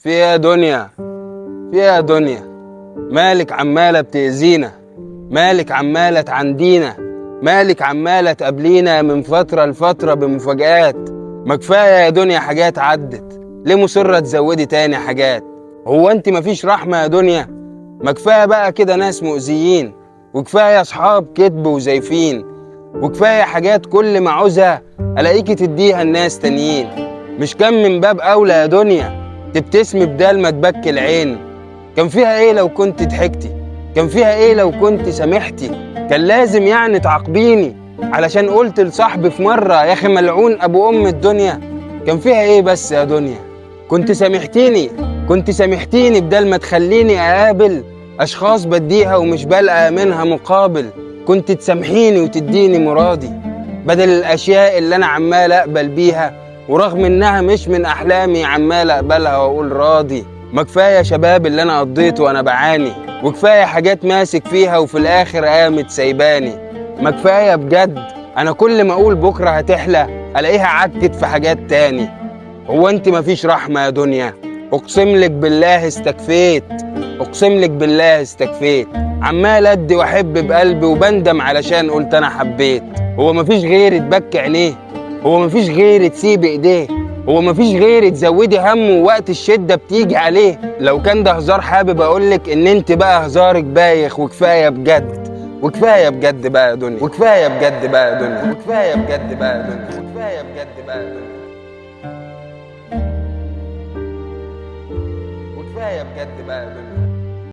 في ايه يا دنيا؟ في ايه يا دنيا؟ مالك عمالة بتأذينا؟ مالك عمالة تعندينا؟ مالك عمالة تقابلينا من فترة لفترة بمفاجآت؟ ما كفاية يا دنيا حاجات عدت، ليه مصرة تزودي تاني حاجات؟ هو انت مفيش رحمة يا دنيا؟ ما كفاية بقى كده ناس مؤذيين، وكفاية اصحاب كدب وزيفين، وكفاية حاجات كل ما عوزها الاقيكي تديها الناس تانيين. مش كان من باب اولى يا دنيا تبتسمي بدال ما تبكي العين؟ كان فيها ايه لو كنت ضحكتي؟ كان فيها ايه لو كنت سامحتي؟ كان لازم يعني تعاقبيني علشان قلت لصاحبي في مرة يا اخي ملعون ابو ام الدنيا؟ كان فيها ايه بس يا دنيا؟ كنت سامحتيني، كنت سامحتيني بدل ما تخليني اقابل اشخاص بديها ومش بلقى منها مقابل. كنت تسامحيني وتديني مرادي بدل الاشياء اللي انا عمال اقبل بيها، ورغم انها مش من احلامي عمال اقبلها واقول راضي. ما كفايه شباب اللي انا قضيته وانا بعاني، وكفايه حاجات ماسك فيها وفي الاخر قامت سايباني. ما كفايه بجد انا كل ما اقول بكره هتحلى الاقيها عكت في حاجات تاني. هو انت مفيش رحمه يا دنيا؟ اقسم لك بالله استكفيت، اقسم لك بالله استكفيت. عمال ادي واحب بقلبي وبندم علشان قلت انا حبيت. هو مفيش غير تبكي عينيه؟ هو مفيش غير تسيب ايديه؟ هو مفيش غير تزودي همه وقت الشدة بتيجي عليه؟ لو كان ده هزار حابب اقولك ان انت بقى هزارك بايخ وكفاية بجد، وكفاية بجد بقى يا دنيا، وكفاية بجد بقى يا دنيا، وكفاية بجد بقى يا دنيا، وكفاية بجد بقى يا دنيا، وكفاية بجد بقى يا دنيا.